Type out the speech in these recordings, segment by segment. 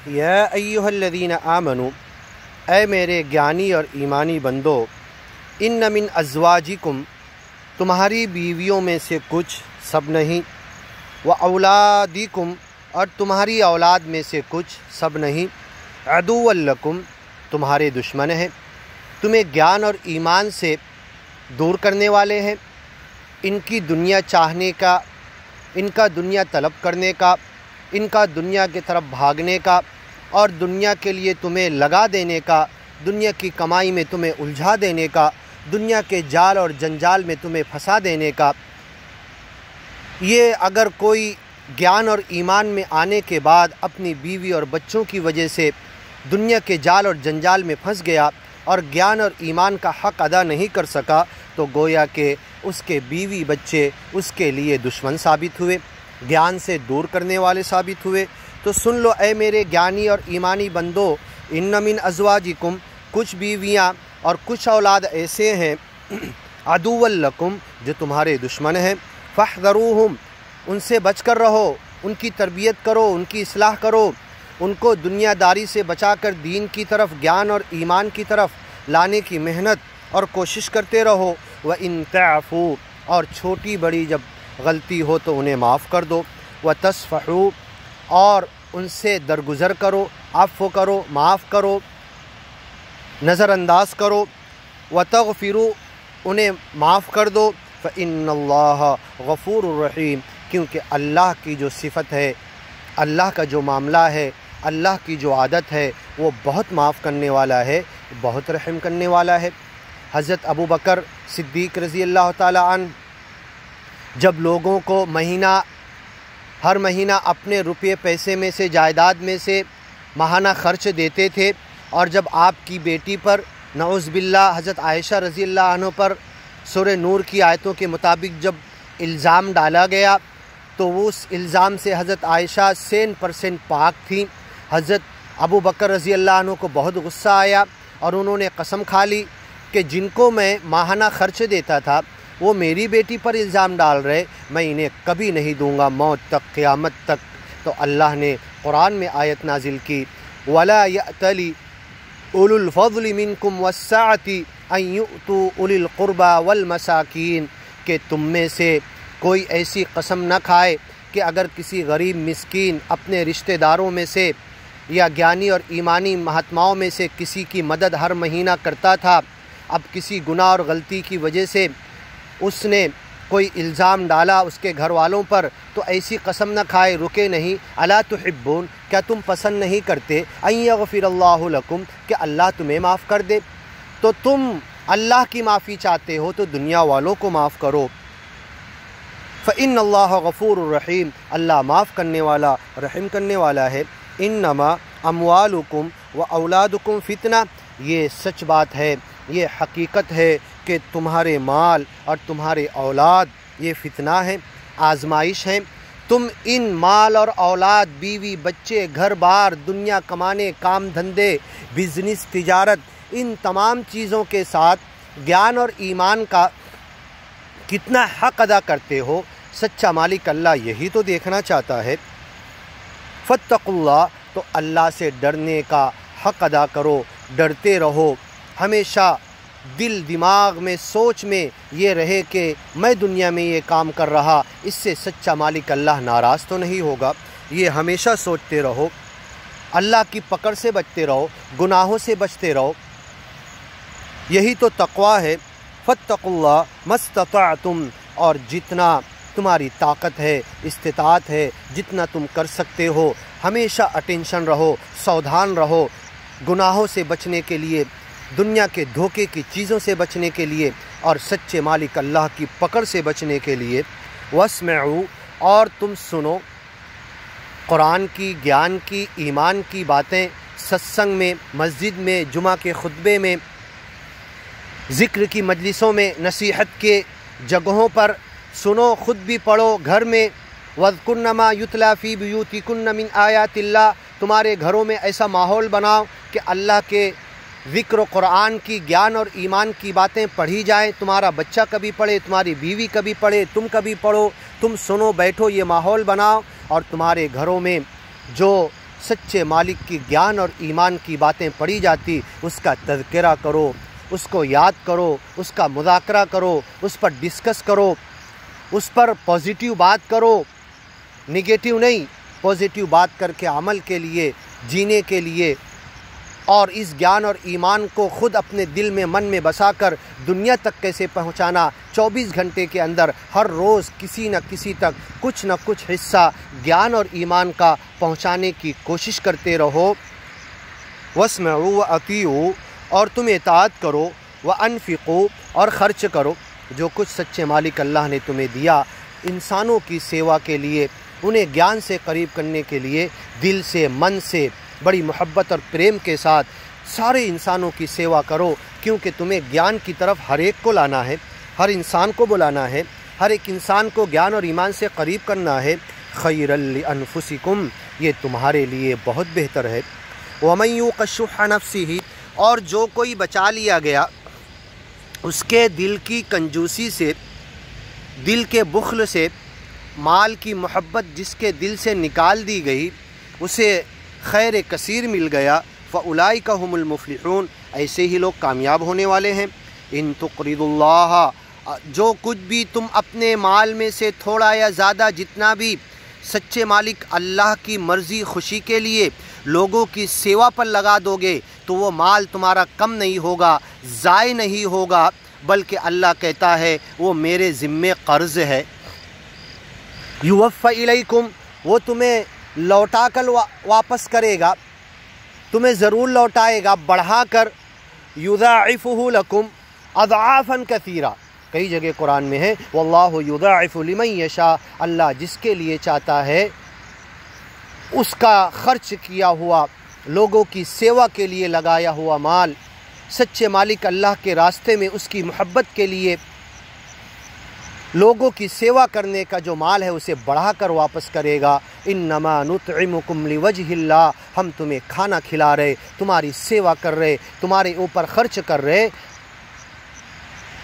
یا ایھا الذین آمنوا، اے میرے گیانی اور ایمانی بندو، ان من ازواجکم، تمہاری بیویوں میں سے کچھ، سب نہیں، و اولادکم، اور تمہاری اولاد میں سے کچھ، سب نہیں، عدو لکم، تمہارے دشمن ہیں، تمہیں گیان اور ایمان سے دور کرنے والے ہیں، ان کی دنیا چاہنے کا، ان کا دنیا طلب کرنے کا، ان کا دنیا کی طرف بھاگنے کا، اور دنیا کے لیے تمہیں لگا دینے کا، دنیا کی کمائی میں تمہیں الجھا دینے کا، دنیا کے جال اور جنجال میں تمہیں پھنسا دینے کا۔ یہ اگر کوئی گیان اور ایمان میں آنے کے بعد اپنی بیوی اور بچوں کی وجہ سے دنیا کے جال اور جنجال میں پھنس گیا اور گیان اور ایمان کا حق ادا نہیں کر سکا، تو گویا کہ اس کے بیوی بچے اس کے لیے دشمن ثابت ہوئے، گیان سے دور کرنے والے ثابت ہوئے۔ تو سن لو اے میرے گیانی اور ایمانی بندو، ان من ازواجکم، کچھ بیویاں اور کچھ اولاد ایسے ہیں، عدو لکم، جو تمہارے دشمن ہیں، فاحذروہم، ان سے بچ کر رہو، ان کی تربیت کرو، ان کی اصلاح کرو، ان کو دنیا داری سے بچا کر دین کی طرف، گیان اور ایمان کی طرف لانے کی محنت اور کوشش کرتے رہو۔ وَإِن تَعْفُوا، اور چھوٹی بڑی جب غلطی ہو تو انہیں معاف کر دو، وَتَصْفَحُوا، اور ان سے درگزر کرو، عفو کرو، معاف کرو، نظر انداز کرو، وَتَغْفِرُوا، انہیں معاف کر دو، فَإِنَّ اللَّهَ غَفُورٌ رَحِيمٌ، کیونکہ اللہ کی جو صفت ہے، اللہ کا جو معاملہ ہے، اللہ کی جو عادت ہے، وہ بہت معاف کرنے والا ہے، بہت رحم کرنے والا ہے۔ حضرت ابو بکر صدیق رضی اللہ تعالی عنہ جب لوگوں کو ہر مہینہ اپنے روپے پیسے میں سے، جائیداد میں سے ماہانہ خرچ دیتے تھے، اور جب آپ کی بیٹی پر نعوذ باللہ حضرت عائشہ رضی اللہ عنہ پر سورہ نور کی آیتوں کے مطابق جب الزام ڈالا گیا، تو اس الزام سے حضرت عائشہ 100% پاک تھیں۔ حضرت ابو بکر رضی اللہ عنہ کو بہت غصہ آیا، اور انہوں نے قسم کھا لی کہ جن کو میں ماہانہ خرچ دیتا تھا وہ میری بیٹی پر الزام ڈال رہے، میں انہیں کبھی نہیں دوں گا، موت تک، قیامت تک۔ تو اللہ نے قرآن میں آیت نازل کی، وَلَا يَأْتَلِ أُولُو الْفَضْلِ مِنْكُمْ وَالسَّعَةِ أَنْ يُؤْتُوا أُولِي الْقُرْبَى وَالْمَسَاكِينَ، کہ تم میں سے کوئی ایسی قسم نہ کھائے کہ اگر کسی غریب مسکین اپنے رشتہ داروں میں سے یا گیانی اور ایمانی مہاتماؤں میں سے کسی کی مدد ہر مہینہ کرتا تھا، اب کسی گناہ اور غلطی کی وجہ سے اس نے کوئی الزام ڈالا اس کے گھر والوں پر، تو ایسی قسم نہ کھائے، رکے نہیں۔ الا تحبون، کیا تم پسند نہیں کرتے، ان یغفر اللہ لکم، کہ اللہ تمہیں معاف کر دے؟ تو تم اللہ کی معافی چاہتے ہو تو دنیا والوں کو معاف کرو۔ فإن اللہ غفور الرحیم، اللہ معاف کرنے والا، رحم کرنے والا ہے۔ انما اموالکم و اولادکم فتنہ، یہ سچ بات ہے، یہ حقیقت ہے کہ تمہارے مال اور تمہارے اولاد یہ فتنہ ہے، آزمائش ہیں۔ تم ان مال اور اولاد، بیوی بچے، گھر بار، دنیا کمانے، کام دھندے، بزنس، تجارت، ان تمام چیزوں کے ساتھ گیان اور ایمان کا کتنا حق ادا کرتے ہو، سچا مالک اللہ یہی تو دیکھنا چاہتا ہے۔ فاتقوا اللہ، تو اللہ سے ڈرنے کا حق ادا کرو، ڈرتے رہو، ہمیشہ دل دماغ میں سوچ میں یہ رہے کہ میں دنیا میں یہ کام کر رہا، اس سے سچا مالک اللہ ناراض تو نہیں ہوگا، یہ ہمیشہ سوچتے رہو، اللہ کی پکڑ سے بچتے رہو، گناہوں سے بچتے رہو، یہی تو تقویٰ ہے۔ فاتقوا اللہ ما استطعتم، اور جتنا تمہاری طاقت ہے، استطاعت ہے، جتنا تم کر سکتے ہو، ہمیشہ اٹینشن رہو، ساودھان رہو، گناہوں سے بچنے کے لیے، دنیا کے دھوکے کی چیزوں سے بچنے کے لیے، اور سچے مالک اللہ کی پکڑ سے بچنے کے لیے۔ واسمعوا، اور تم سنو قرآن کی، گیان کی، ایمان کی باتیں، ستسنگ میں، مسجد میں، جمعہ کے خطبے میں، ذکر کی مجلسوں میں، نصیحت کے جگہوں پر سنو، خود بھی پڑھو گھر میں۔ وَاذْكُرْنَ مَا يُتْلَى فِي بُيُوتِكُنَّ مِنْ آيَاتِ اللَّهِ، تمہارے گھروں میں ایسا ماحول بناؤ کہ اللہ کے ذکر و قرآن کی، گیان اور ایمان کی باتیں پڑھی جائیں، تمہارا بچہ کبھی پڑھے، تمہاری بیوی کبھی پڑھے، تم کبھی پڑھو، تم سنو، بیٹھو، یہ ماحول بناؤ، اور تمہارے گھروں میں جو سچے مالک کی گیان اور ایمان کی باتیں پڑھی جاتی اس کا تذکرہ کرو، اس کو یاد کرو، اس کا مذاکرہ کرو، اس پر ڈسکس کرو، اس پر پازیٹیو بات کرو، نگیٹیو نہیں، پازیٹیو بات کر کے عمل کے لیے، جینے کے لیے، اور اس گیان اور ایمان کو خود اپنے دل میں من میں بسا کر دنیا تک کیسے پہنچانا، 24 گھنٹے کے اندر ہر روز کسی نہ کسی تک کچھ نہ کچھ حصہ گیان اور ایمان کا پہنچانے کی کوشش کرتے رہو۔ واسمعوا واطیعوا، اور تم اطاعت کرو، وانفقوا، اور خرچ کرو جو کچھ سچے مالک اللہ نے تمہیں دیا انسانوں کی سیوا کے لیے، انہیں گیان سے قریب کرنے کے لیے، دل سے من سے بڑی محبت اور پریم کے ساتھ سارے انسانوں کی سیوا کرو، کیونکہ تمہیں گیان کی طرف ہر ایک کو لانا ہے، ہر انسان کو بلانا ہے، ہر ایک انسان کو گیان اور ایمان سے قریب کرنا ہے۔ خیرا لانفسکم، یہ تمہارے لیے بہت بہتر ہے۔ ومن یوق شح نفسہ، اور جو کوئی بچا لیا گیا اس کے دل کی کنجوسی سے، دل کے بخل سے، مال کی محبت جس کے دل سے نکال دی گئی، اسے خیر کثیر مل گیا، فاولئک هم المفلحون، ایسے ہی لوگ کامیاب ہونے والے ہیں۔ ان تقرضوا اللہ، جو کچھ بھی تم اپنے مال میں سے تھوڑا یا زیادہ جتنا بھی سچے مالک اللہ کی مرضی خوشی کے لیے لوگوں کی سیوا پر لگا دو گے تو وہ مال تمہارا کم نہیں ہوگا، ضائع نہیں ہوگا، بلکہ اللہ کہتا ہے وہ میرے ذمے قرض ہے۔ یوفی الیکم، وہ تمہیں لوٹا کر واپس کرے گا، تمہیں ضرور لوٹائے گا بڑھا کر۔ یضاعفہ لکم اضعافا کثیرا، کئی جگہ قرآن میں ہے واللہ یضاعف لمن یشاء، اللہ جس کے لیے چاہتا ہے اس کا خرچ کیا ہوا، لوگوں کی سیوا کے لیے لگایا ہوا مال، سچے مالک اللہ کے راستے میں اس کی محبت کے لیے لوگوں کی سیوا کرنے کا جو مال ہے اسے بڑھا کر واپس کرے گا۔ انما نطعمکم لوجہ اللہ، ہم تمہیں کھانا کھلا رہے، تمہاری سیوا کر رہے، تمہارے اوپر خرچ کر رہے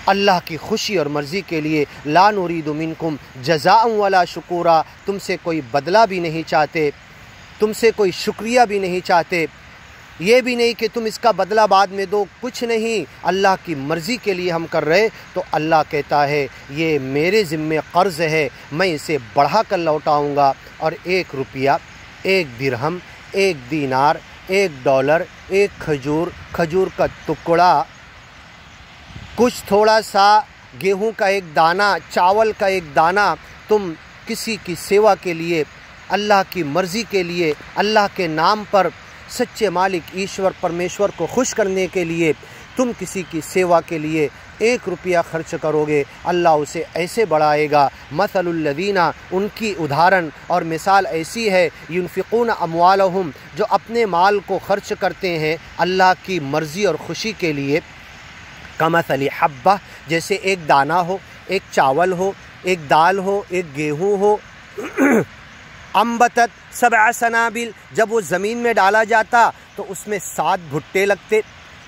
اللہ کی خوشی اور مرضی کے لیے۔ لا نرید منکم جزاء ولا شکورا، تم سے کوئی بدلہ بھی نہیں چاہتے، تم سے کوئی شکریہ بھی نہیں چاہتے، یہ بھی نہیں کہ تم اس کا بدلہ بعد میں دو، کچھ نہیں، اللہ کی مرضی کے لیے ہم کر رہے۔ تو اللہ کہتا ہے یہ میرے ذمے قرض ہے، میں اسے بڑھا کر لوٹاؤں گا، اور 1 روپیہ، 1 درہم، 1 دینار، 1 ڈالر، 1 کھجور کا ٹکڑا، کچھ تھوڑا سا گیہوں کا 1 دانہ، چاول کا 1 دانہ، تم کسی کی سیوا کے لیے، اللہ کی مرضی کے لیے، اللہ کے نام پر، سچے مالک ایشور پرمیشور کو خوش کرنے کے لیے تم کسی کی سیوا کے لیے 1 روپیہ خرچ کرو گے، اللہ اسے ایسے بڑھائے گا۔ مثل الذین، ان کی ادھارن اور مثال ایسی ہے، ينفقون اموالہم، جو اپنے مال کو خرچ کرتے ہیں اللہ کی مرضی اور خوشی کے لیے، کمثل حبہ، جیسے 1 دانہ ہو، 1 چاول ہو، 1 دال ہو، 1 گیہوں ہو، انبتت 7 سنابل، جب وہ زمین میں ڈالا جاتا تو اس میں 7 بھٹے لگتے،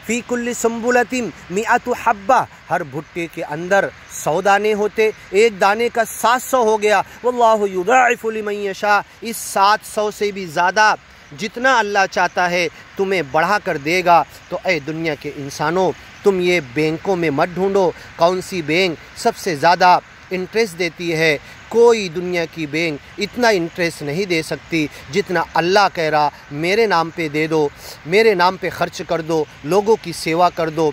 فی کل سنبلۃ 100 حبہ، ہر بھٹے کے اندر 100 دانے ہوتے، 1 دانے کا 700 ہو گیا۔ واللہ یضاعف لمن یشاء، اس 700 سے بھی زیادہ جتنا اللہ چاہتا ہے تمہیں بڑھا کر دے گا۔ تو اے دنیا کے انسانوں، تم یہ بینکوں میں مت ڈھونڈو کون سی بینک سب سے زیادہ انٹرسٹ دیتی ہے، کوئی دنیا کی بینک اتنا انٹرسٹ نہیں دے سکتی جتنا اللہ کہہ رہا میرے نام پہ دے دو، میرے نام پہ خرچ کر دو، لوگوں کی سیوا کر دو،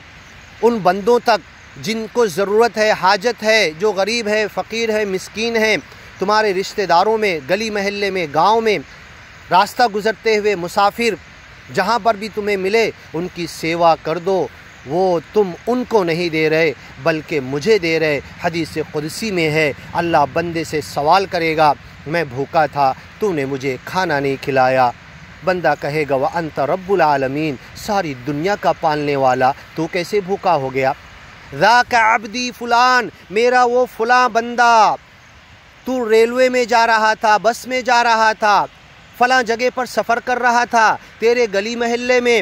ان بندوں تک جن کو ضرورت ہے، حاجت ہے، جو غریب ہے، فقیر ہے، مسکین ہے، تمہارے رشتہ داروں میں، گلی محلے میں، گاؤں میں، راستہ گزرتے ہوئے مسافر جہاں پر بھی تمہیں ملے ان کی سیوا کر دو۔ وہ تم ان کو نہیں دے رہے بلکہ مجھے دے رہے۔ حدیث قدسی میں ہے اللہ بندے سے سوال کرے گا، میں بھوکا تھا تو نے مجھے کھانا نہیں کھلایا، بندہ کہے گا وَأَنْتَ رَبُّ الْعَالَمِينَ، ساری دنیا کا پالنے والا تو کیسے بھوکا ہو گیا؟ ذاک عبدی فلان، میرا وہ فلاں بندہ، تو ریلوے میں جا رہا تھا، بس میں جا رہا تھا، فلاں جگہ پر سفر کر رہا تھا، تیرے گلی محلے میں